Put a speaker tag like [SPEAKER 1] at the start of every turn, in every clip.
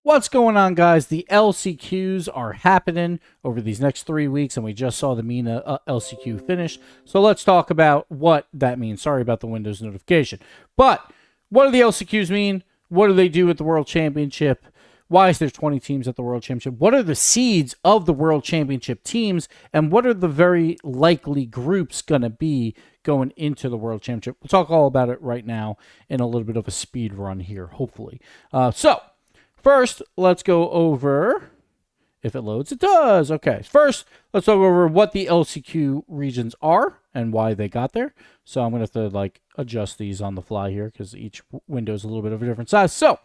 [SPEAKER 1] What's going on, guys? The LCQs are happening over these next 3 weeks, and we just saw the MENA LCQ finish. So let's talk about what that means. Sorry about the Windows notification. But what do the LCQs mean? What do they do at the World Championship? Why is there 20 teams at the World Championship? What are the seeds of the World Championship teams? And what are the very likely groups going to be going into the World Championship? We'll talk all about it right now in a little bit of a speed run here, hopefully. First, let's go over, if it loads, it does. Okay, first, let's go over what the LCQ regions are and why they got there. So I'm going to have to adjust these on the fly here because each window is a little bit of a different size. So,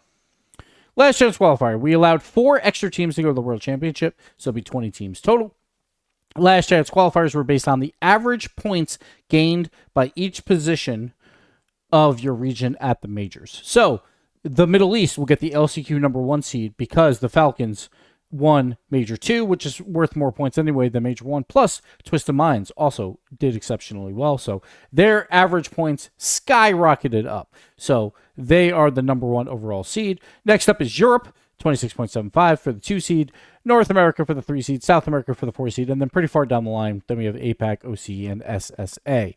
[SPEAKER 1] last chance qualifier, we allowed 4 extra teams to go to the World Championship, so it'll be 20 teams total. Last chance qualifiers were based on the average points gained by each position of your region at the majors. So, the Middle East will get the LCQ number 1 seed because the Falcons won Major 2, which is worth more points anyway than Major 1. Plus, Twisted Minds also did exceptionally well. So their average points skyrocketed up. So they are the number 1 overall seed. Next up is Europe, 26.75 for the 2 seed. North America for the 3 seed. South America for the 4 seed. And then pretty far down the line, then we have APAC, OC, and SSA.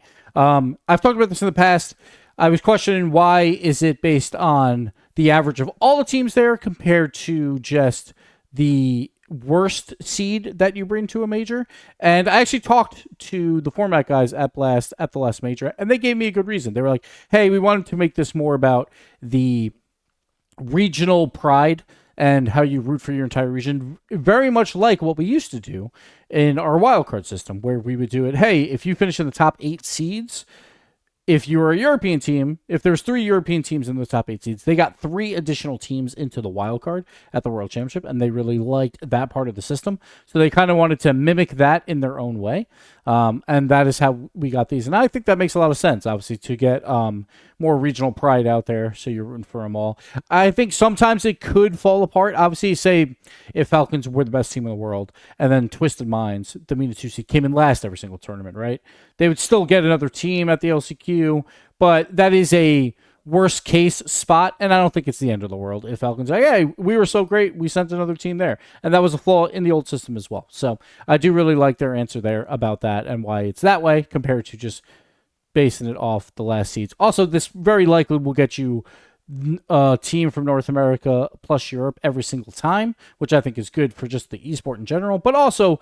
[SPEAKER 1] I've talked about this in the past. I was questioning why is it based on the average of all the teams there compared to just the worst seed that you bring to a major. And I actually talked to the format guys at the last major, and they gave me a good reason. They were like, hey, we wanted to make this more about the regional pride and how you root for your entire region, very much like what we used to do in our wildcard system, where we would do it, hey, if you finish in the top 8 seeds, if you were a European team, if there's 3 European teams in the top 8 seeds, they got 3 additional teams into the wild card at the World Championship, and they really liked that part of the system. So they kind of wanted to mimic that in their own way. And that is how we got these. And I think that makes a lot of sense, obviously, to get more regional pride out there, so you're rooting for them all. I think sometimes it could fall apart. Obviously, say if Falcons were the best team in the world, and then Twisted Minds, the MENA 2 seed, came in last every single tournament, right? They would still get another team at the LCQ, but that is a worst case spot, and I don't think it's the end of the world if Falcons like, hey, we were so great, we sent another team there. And that was a flaw in the old system as well. So I do really like their answer there about that and why it's that way compared to just basing it off the last seeds. Also, this very likely will get you a team from North America plus Europe every single time, which I think is good for just the esport in general, but also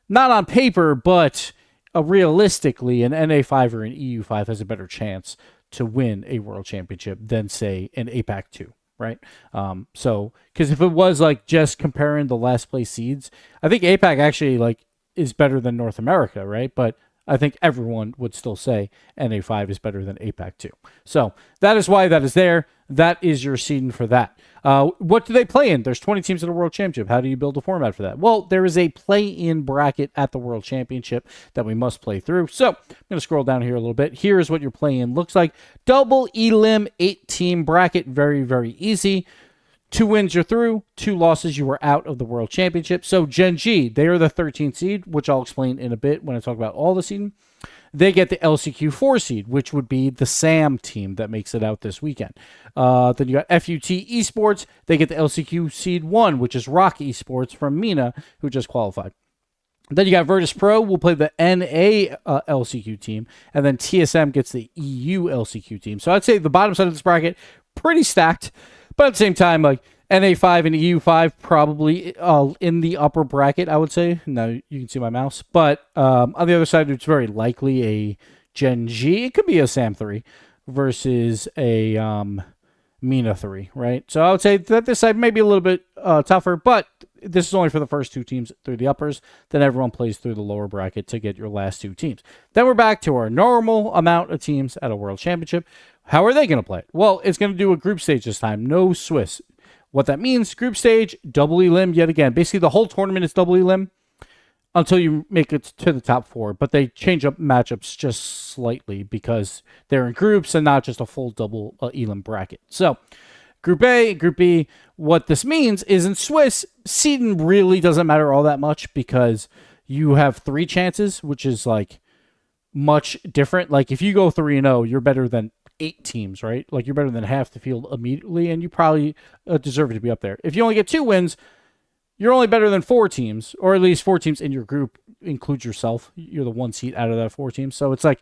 [SPEAKER 1] not on paper, but realistically, an NA5 or an EU5 has a better chance to win a world championship than, say, an APAC 2, right? Because if it was just comparing the last place seeds, I think APAC actually is better than North America, right? But I think everyone would still say NA5 is better than APAC 2. So that is why that is there. That is your seeding for that. What do they play in? There's 20 teams at the World Championship. How do you build a format for that? Well, there is a play-in bracket at the World Championship that we must play through. So I'm going to scroll down here a little bit. Here's what your play-in looks like. Double elim 8-team bracket. Very, very easy. 2 wins, you're through. 2 losses, you are out of the World Championship. So Gen G, they are the 13th seed, which I'll explain in a bit when I talk about all the seeding. They get the LCQ 4 seed, which would be the SAM team that makes it out this weekend. Then you got FUT Esports. They get the LCQ seed 1, which is Rock Esports from MENA, who just qualified. Then you got Virtus Pro. We'll play the NA LCQ team. And then TSM gets the EU LCQ team. So I'd say the bottom side of this bracket, pretty stacked. But at the same time, NA5 and EU5 probably in the upper bracket, I would say. Now you can see my mouse. But on the other side, it's very likely a Gen G. It could be a SAM 3 versus a MENA 3, right? So I would say that this side may be a little bit tougher, but this is only for the first 2 teams through the uppers. Then everyone plays through the lower bracket to get your last 2 teams. Then we're back to our normal amount of teams at a World Championship. How are they going to play it? Well, it's going to do a group stage this time. No Swiss. What that means, group stage, double elim yet again. Basically, the whole tournament is double elim until you make it to the top 4. But they change up matchups just slightly because they're in groups and not just a full double elim bracket. So, Group A, Group B, what this means is in Swiss, seeding really doesn't matter all that much because you have 3 chances, which is much different. If you go 3-0, you're better than 8 teams, right? Like you're better than half the field immediately, and you probably deserve it to be up there. If you only get 2 wins, you're only better than 4 teams, or at least 4 teams in your group, includes yourself. You're the 1 seed out of that 4 teams. So it's like,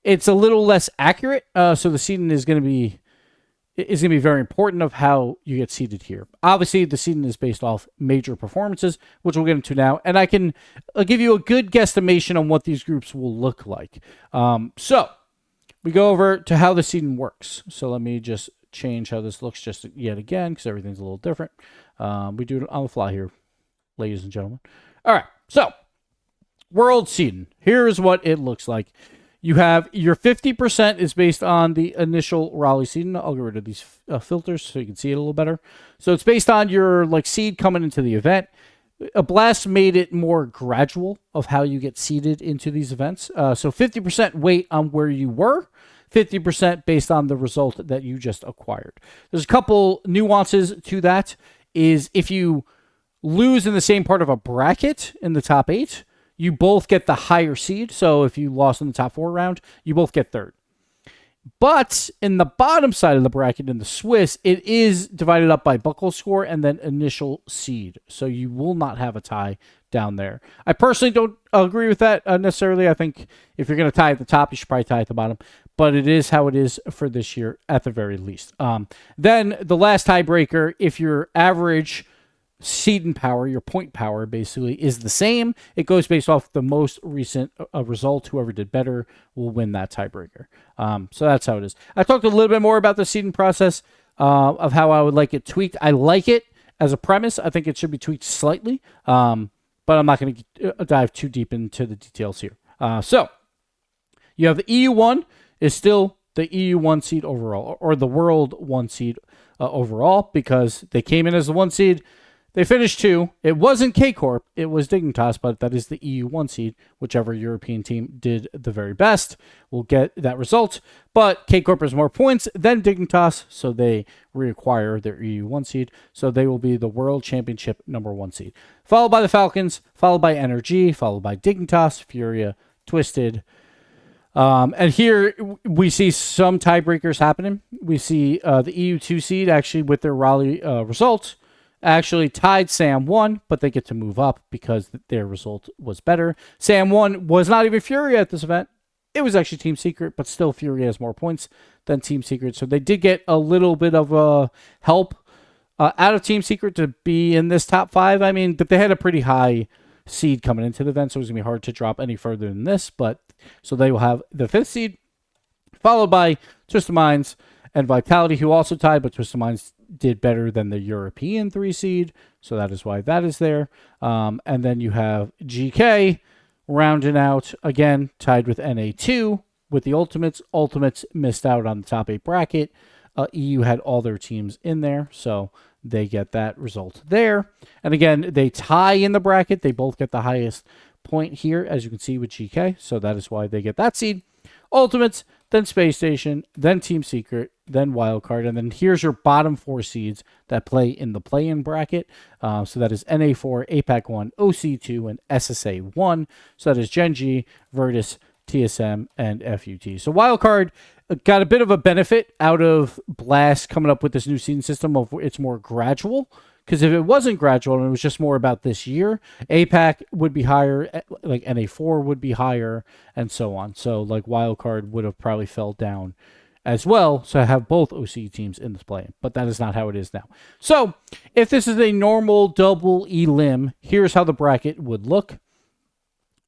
[SPEAKER 1] it's a little less accurate. So the seeding is going to be very important of how you get seeded here. Obviously, the seeding is based off major performances, which we'll get into now. And I'll give you a good guesstimation on what these groups will look like. So we go over to how the seeding works. So let me just change how this looks just yet again, because everything's a little different. We do it on the fly here, ladies and gentlemen. All right, so world seeding. Here's what it looks like. You have your 50% is based on the initial Raleigh seeding. I'll get rid of these filters so you can see it a little better. So it's based on your seed coming into the event. A blast made it more gradual of how you get seeded into these events. So 50% weight on where you were, 50% based on the result that you just acquired. There's a couple nuances to that. Is if you lose in the same part of a bracket in the top 8, you both get the higher seed. So if you lost in the top 4 round, you both get 3rd. But in the bottom side of the bracket in the Swiss, it is divided up by buckle score and then initial seed. So you will not have a tie down there. I personally don't agree with that necessarily. I think if you're going to tie at the top, you should probably tie at the bottom. But it is how it is for this year at the very least. Then the last tiebreaker, if your average seeding power, your point power basically is the same, it goes based off the most recent result. Whoever did better will win that tiebreaker. So that's how it is. I talked a little bit more about the seeding process of how I would like it tweaked. I like it as a premise. I think it should be tweaked slightly, but I'm not going to dive too deep into the details here. So you have the EU1 is still the EU1 seed overall, or the World 1 seed overall, because they came in as the 1 seed. They finished 2. It wasn't K-Corp, it was Dignitas, but that is the EU1 seed. Whichever European team did the very best will get that result. But K-Corp has more points than Dignitas, so they reacquire their EU1 seed. So they will be the World Championship number 1 seed. Followed by the Falcons, followed by NRG, followed by Dignitas, Furia, Twisted. And here we see some tiebreakers happening. We see the EU2 seed actually with their Raleigh results actually tied Sam 1, but they get to move up because their result was better. Sam 1 was not even Furia at this event. It was actually Team Secret, but still Furia has more points than Team Secret. So they did get a little bit of help out of Team Secret to be in this top 5. I mean, but they had a pretty high seed coming into the event, so it was going to be hard to drop any further than this. But so they will have the 5th seed, followed by Twisted Minds and Vitality, who also tied, but Twisted Minds did better than the European 3 seed, so that is why that is there. And then you have GK rounding out, again, tied with NA2 with the Ultimates. Ultimates missed out on the top 8 bracket. EU had all their teams in there, so they get that result there. And again, they tie in the bracket. They both get the highest point here, as you can see with GK, so that is why they get that seed. Ultimates, then Space Station, then Team Secret, then Wildcard, and then here's your bottom 4 seeds that play in the play-in bracket. So that is NA4, APAC 1, OC2, and SSA 1. So that is Gen G, Virtus, TSM, and FUT. So Wildcard got a bit of a benefit out of Blast coming up with this new seeding system of it's more gradual. Because if it wasn't gradual and it was just more about this year, APAC would be higher, like NA4 would be higher, and so on. So like Wildcard would have probably fell down as well. So I have both OC teams in this play, but that is not how it is now. So if this is a normal double elim, here's how the bracket would look.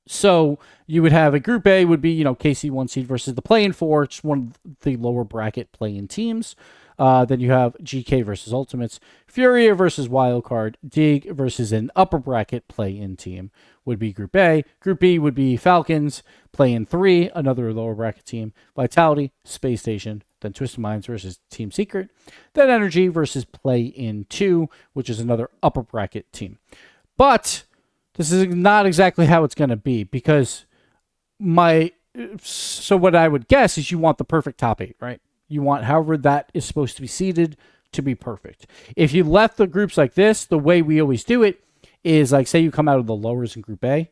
[SPEAKER 1] So you would have a Group A would be, KC 1 seed versus the play-in 4, just one of the lower bracket play-in teams. Then you have GK versus Ultimates, Furia versus Wildcard, Dig versus an upper bracket play-in team would be Group A. Group B would be Falcons, play-in 3, another lower bracket team, Vitality, Space Station, then Twisted Minds versus Team Secret, then Energy versus play-in 2, which is another upper bracket team. But this is not exactly how it's going to be, because so what I would guess is you want the perfect top 8, right? You want however that is supposed to be seeded to be perfect. If you left the groups like this, the way we always do it is like, say you come out of the lowers in Group A,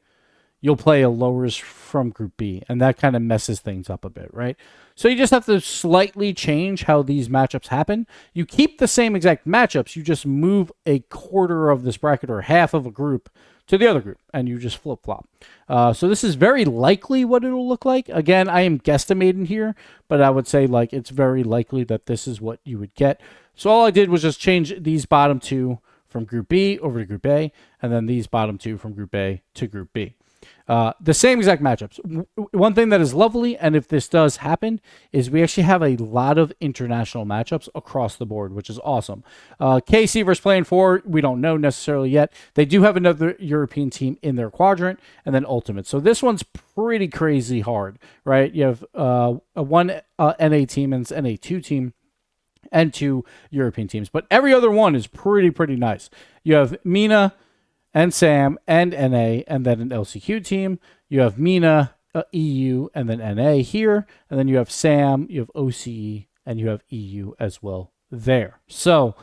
[SPEAKER 1] you'll play a lowers from Group B, and that kind of messes things up a bit, right? So you just have to slightly change how these matchups happen. You keep the same exact matchups, you just move a quarter of this bracket or half of a group to the other group, and you just flip-flop. So this is very likely what it'll look like. Again, I am guesstimating here, but I would say like it's very likely that this is what you would get. So all I did was just change these bottom two from Group B over to Group A, and then these bottom two from Group A to Group B. The same exact matchups. One thing that is lovely, and if this does happen, is we actually have a lot of international matchups across the board, which is awesome. KC versus Playing 4, we don't know necessarily yet. They do have another European team in their quadrant, and then Ultimate. So this one's pretty crazy hard, right? You have one NA team and an NA2 team, and 2 European teams. But every other one is pretty nice. You have Mina and Sam and NA, and then an LCQ team. You have Mina, EU, and then NA here. And then you have Sam, you have OCE, and you have EU as well there. So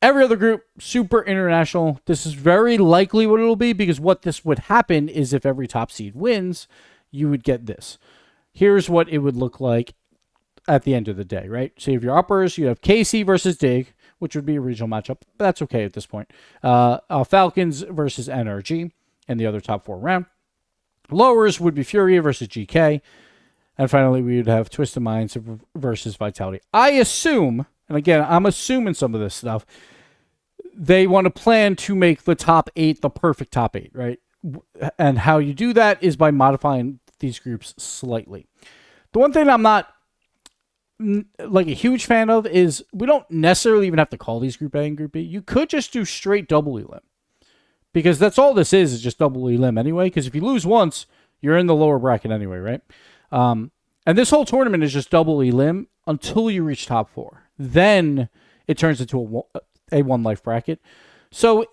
[SPEAKER 1] every other group, super international. This is very likely what it'll be, because what this would happen is if every top seed wins, you would get this. Here's what it would look like at the end of the day, right? So you have your uppers, you have KC versus Dig, which would be a regional matchup, but that's okay at this point. Falcons versus NRG in the other top 4 round. Lowers would be Furia versus GK. And finally, we would have Twisted Minds versus Vitality. I assume, and again, I'm assuming some of this stuff, they want to plan to make the top 8 the perfect top 8, right? And how you do that is by modifying these groups slightly. The one thing I'm not like a huge fan of is we don't necessarily even have to call these Group A and Group B. You could just do straight double elim, because that's all this is just double elim anyway. Because if you lose once, you're in the lower bracket anyway, right? And this whole tournament is just double elim until you reach top 4. Then it turns into a 1 life bracket. So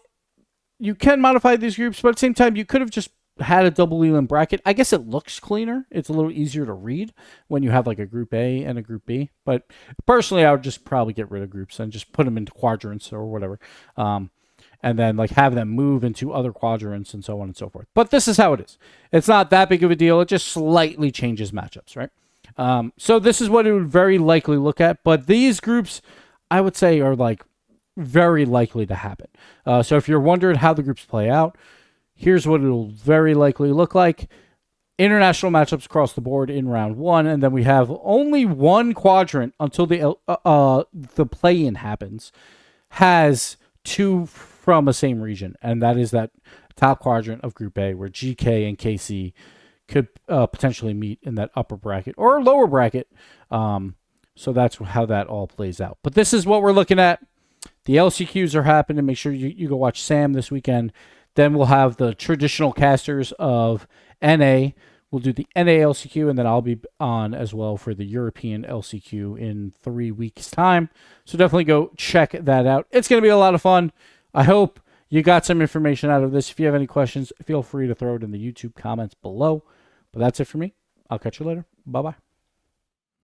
[SPEAKER 1] you can modify these groups, but at the same time, you could have just had a double elim bracket. I guess it looks cleaner. It's a little easier to read when you have like a Group A and a Group B. But personally, I would just probably get rid of groups and just put them into quadrants or whatever. And then like have them move into other quadrants and so on and so forth. But this is how it is. It's not that big of a deal. It just slightly changes matchups, right? So this is what it would very likely look at. But these groups, I would say, are like very likely to happen. So if you're wondering how the groups play out, here's what it'll very likely look like. International matchups across the board in round 1, and then we have only one quadrant until the play-in happens, has 2 from a same region, and that is that top quadrant of Group A, where GK and KC could potentially meet in that upper bracket or lower bracket. So that's how that all plays out. But this is what we're looking at. The LCQs are happening. Make sure you go watch Sam this weekend. Then we'll have the traditional casters of NA. We'll do the NA LCQ, and then I'll be on as well for the European LCQ in 3 weeks' time. So definitely go check that out. It's going to be a lot of fun. I hope you got some information out of this. If you have any questions, feel free to throw it in the YouTube comments below. But that's it for me. I'll catch you later. Bye-bye.